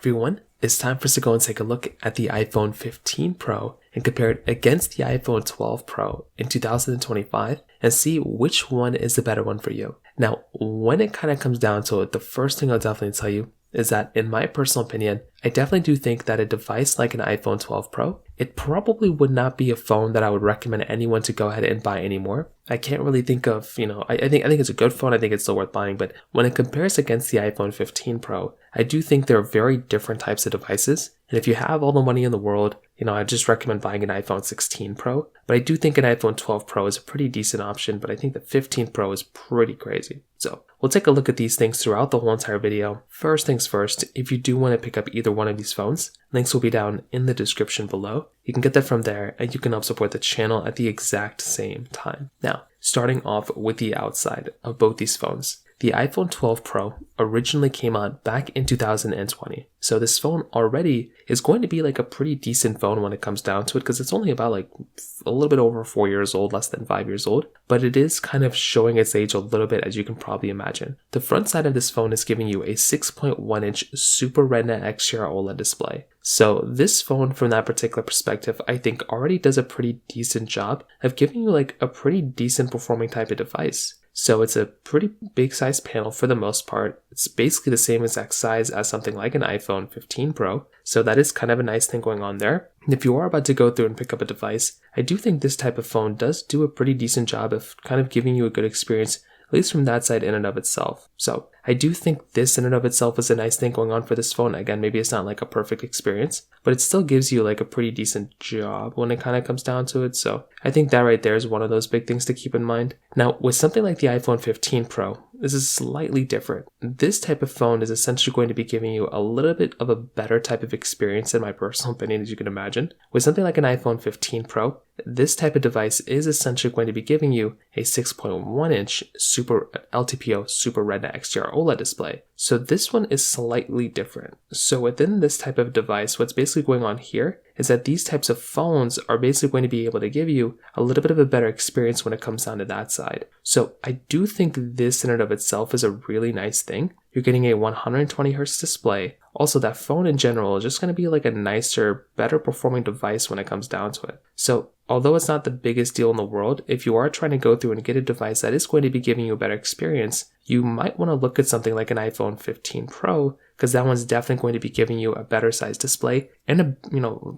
everyone, it's time for us to go and take a look at the iPhone 15 Pro and compare it against the iPhone 12 Pro in 2025 and see which one is the better one for you. Now, when it kind of comes down to it, the first thing I'll definitely tell you is that in my personal opinion, I definitely do think that a device like an iPhone 12 Pro, it probably would not be a phone that I would recommend anyone to go ahead and buy anymore. I can't really think of, I think it's a good phone. I think it's still worth buying, but when it compares against the iPhone 15 Pro, I do think they're very different types of devices. And if you have all the money in the world, I just recommend buying an iPhone 16 Pro. But I do think an iPhone 12 Pro is a pretty decent option, but I think the 15 Pro is pretty crazy. So we'll take a look at these things throughout the whole entire video. First things first, if you do want to pick up either one of these phones, links will be down in the description below. You can get that from there and you can help support the channel at the exact same time. Now, starting off with the outside of both these phones. The iPhone 12 Pro originally came out back in 2020. So this phone already is going to be like a pretty decent phone when it comes down to it because it's only about like a little bit over 4 years old, less than 5 years old. But it is kind of showing its age a little bit, as you can probably imagine. The front side of this phone is giving you a 6.1-inch Super Retina XDR OLED display. So this phone, from that particular perspective, I think already does a pretty decent job of giving you like a pretty decent performing type of device. So it's a pretty big size panel for the most part. It's basically the same exact size as something like an iPhone 15 Pro. So that is kind of a nice thing going on there. And if you are about to go through and pick up a device, I do think this type of phone does do a pretty decent job of kind of giving you a good experience, at least from that side in and of itself. So I do think this in and of itself is a nice thing going on for this phone. Again, maybe it's not like a perfect experience, but it still gives you like a pretty decent job when it kind of comes down to it. So I think that right there is one of those big things to keep in mind. Now, with something like the iPhone 15 Pro, this is slightly different. This type of phone is essentially going to be giving you a little bit of a better type of experience, in my personal opinion, as you can imagine. With something like an iPhone 15 Pro, this type of device is essentially going to be giving you a 6.1-inch Super LTPO Super Retina XDR OLED display. So this one is slightly different. So within this type of device, what's basically going on here is that these types of phones are basically going to be able to give you a little bit of a better experience when it comes down to that side. So I do think this in and of itself is a really nice thing. You're getting a 120 Hz display. Also, that phone in general is just going to be like a nicer, better performing device when it comes down to it. So although it's not the biggest deal in the world, if you are trying to go through and get a device that is going to be giving you a better experience, you might want to look at something like an iPhone 15 Pro, because that one's definitely going to be giving you a better size display and a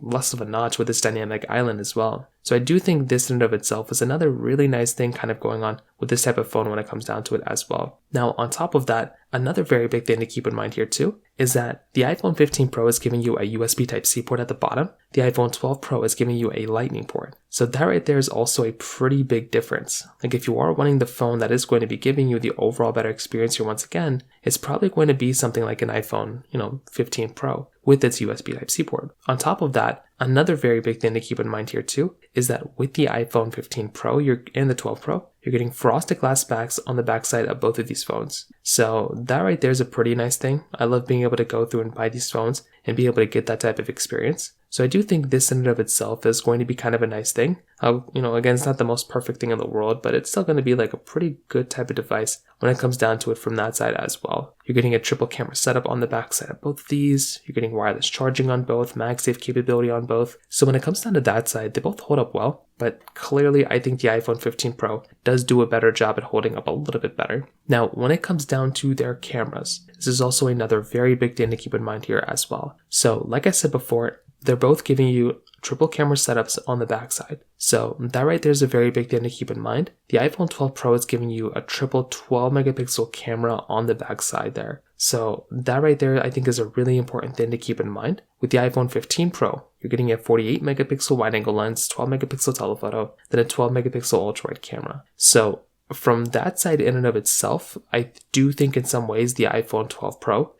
less of a notch with this dynamic island as well. So I do think this in and of itself is another really nice thing kind of going on with this type of phone when it comes down to it as well. Now, on top of that, another very big thing to keep in mind here too is that the iPhone 15 Pro is giving you a USB Type-C port at the bottom. The iPhone 12 Pro is giving you a Lightning port. So that right there is also a pretty big difference. Like if you are wanting the phone that is going to be giving you the overall better experience here once again, it's probably going to be something like an iPhone, 15 Pro with its USB Type-C port. On top of that, another very big thing to keep in mind here too is that with the iPhone 15 Pro and the 12 Pro, you're getting frosted glass backs on the backside of both of these phones. So that right there is a pretty nice thing. I love being able to go through and buy these phones and be able to get that type of experience. So I do think this in and of itself is going to be kind of a nice thing. Again, it's not the most perfect thing in the world, but it's still going to be like a pretty good type of device when it comes down to it from that side as well. You're getting a triple camera setup on the back side of both of these. You're getting wireless charging on both, MagSafe capability on both. So when it comes down to that side, they both hold up well. But clearly, I think the iPhone 15 Pro does do a better job at holding up a little bit better. Now, when it comes down to their cameras, this is also another very big thing to keep in mind here as well. So like I said before, they're both giving you triple camera setups on the backside. So that right there is a very big thing to keep in mind. The iPhone 12 Pro is giving you a triple 12 megapixel camera on the backside there. So that right there I think is a really important thing to keep in mind. With the iPhone 15 Pro, you're getting a 48 megapixel wide angle lens, 12 megapixel telephoto, then a 12 megapixel ultra wide camera. So from that side in and of itself, I do think in some ways the iPhone 12 Pro,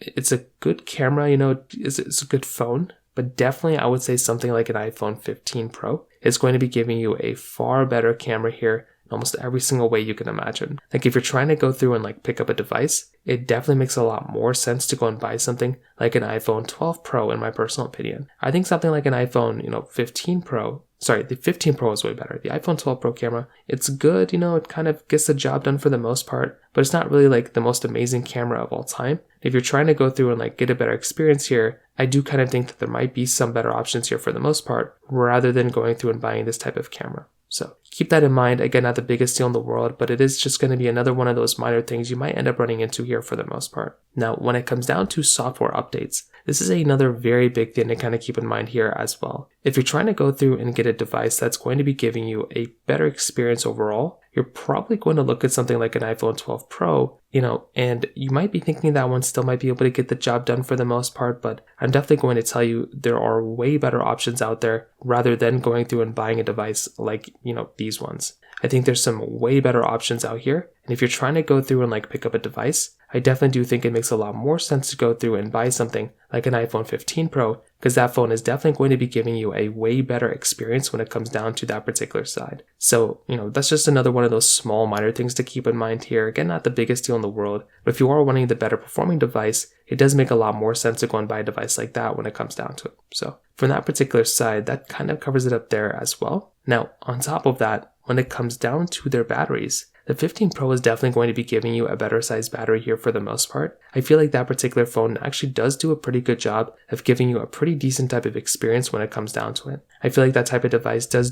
it's a good camera, it's a good phone. But definitely I would say something like an iPhone 15 Pro is going to be giving you a far better camera here in almost every single way you can imagine. Like if you're trying to go through and like pick up a device, it definitely makes a lot more sense to go and buy something like an iPhone 12 Pro in my personal opinion. I think something like an iPhone, 15 Pro the 15 Pro is way better. The iPhone 12 Pro camera, it's good, it kind of gets the job done for the most part, but it's not really like the most amazing camera of all time. If you're trying to go through and like get a better experience here, I do kind of think that there might be some better options here for the most part, rather than going through and buying this type of camera. So keep that in mind. Again, not the biggest deal in the world, but it is just going to be another one of those minor things you might end up running into here for the most part. Now, when it comes down to software updates, this is another very big thing to kind of keep in mind here as well. If you're trying to go through and get a device that's going to be giving you a better experience overall, you're probably going to look at something like an iPhone 12 Pro, and you might be thinking that one still might be able to get the job done for the most part, but I'm definitely going to tell you there are way better options out there rather than going through and buying a device like, these ones. I think there's some way better options out here. And if you're trying to go through and like pick up a device, I definitely do think it makes a lot more sense to go through and buy something like an iPhone 15 Pro, because that phone is definitely going to be giving you a way better experience when it comes down to that particular side. So, that's just another one of those small minor things to keep in mind here. Again, not the biggest deal in the world, but if you are wanting the better performing device, it does make a lot more sense to go and buy a device like that when it comes down to it. So from that particular side, that kind of covers it up there as well. Now, on top of that, when it comes down to their batteries, the 15 Pro is definitely going to be giving you a better sized battery here for the most part. I feel like that particular phone actually does do a pretty good job of giving you a pretty decent type of experience when it comes down to it. I feel like that type of device does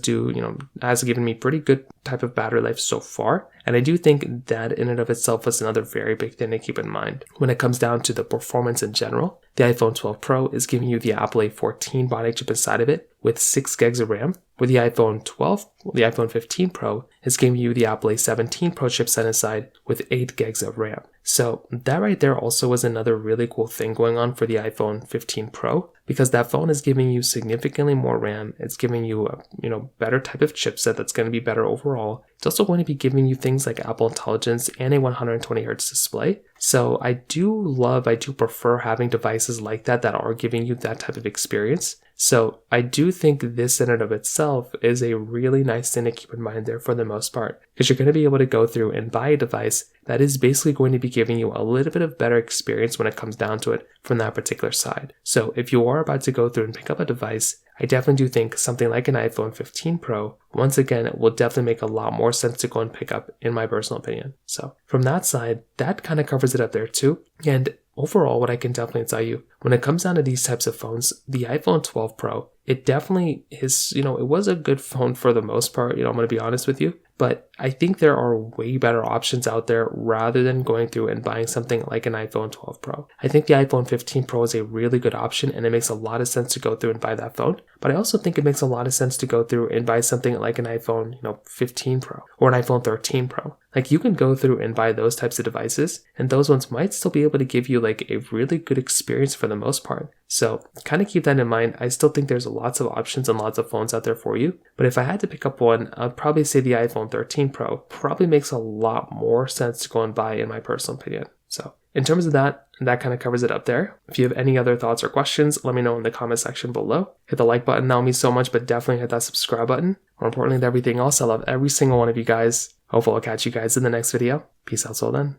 has given me pretty good type of battery life so far. And I do think that in and of itself is another very big thing to keep in mind. When it comes down to the performance in general, the iPhone 12 Pro is giving you the Apple A14 Bionic chip inside of it with 6 gigs of RAM, where the iPhone 15 Pro is giving you the Apple A17 Pro chipset inside with 8 gigs of RAM. So that right there also was another really cool thing going on for the iPhone 15 Pro, because that phone is giving you significantly more RAM. It's giving you a better type of chipset that's going to be better overall. It's also going to be giving you things like Apple Intelligence and a 120Hz display. So I do prefer having devices like that are giving you that type of experience. So I do think this in and of itself is a really nice thing to keep in mind there for the most part, because you're going to be able to go through and buy a device that is basically going to be giving you a little bit of better experience when it comes down to it from that particular side. So if you are about to go through and pick up a device, I definitely do think something like an iPhone 15 Pro, once again, it will definitely make a lot more sense to go and pick up, in my personal opinion. So from that side, that kind of covers it up there too. And overall, what I can definitely tell you, when it comes down to these types of phones, the iPhone 12 Pro, it definitely is, it was a good phone for the most part, I'm going to be honest with you. But I think there are way better options out there rather than going through and buying something like an iPhone 12 Pro. I think the iPhone 15 Pro is a really good option, and it makes a lot of sense to go through and buy that phone. But I also think it makes a lot of sense to go through and buy something like an iPhone 15 Pro or an iPhone 13 Pro. Like, you can go through and buy those types of devices, and those ones might still be able to give you like a really good experience for the most part. So kind of keep that in mind. I still think there's lots of options and lots of phones out there for you. But if I had to pick up one, I'd probably say the iPhone 13 Pro probably makes a lot more sense to go and buy, in my personal opinion. So in terms of that kind of covers it up there. If you have any other thoughts or questions, let me know in the comment section below. Hit the like button, that will mean so much, but definitely hit that subscribe button. More importantly than everything else, I love every single one of you guys. Hopefully I'll catch you guys in the next video. Peace out till then.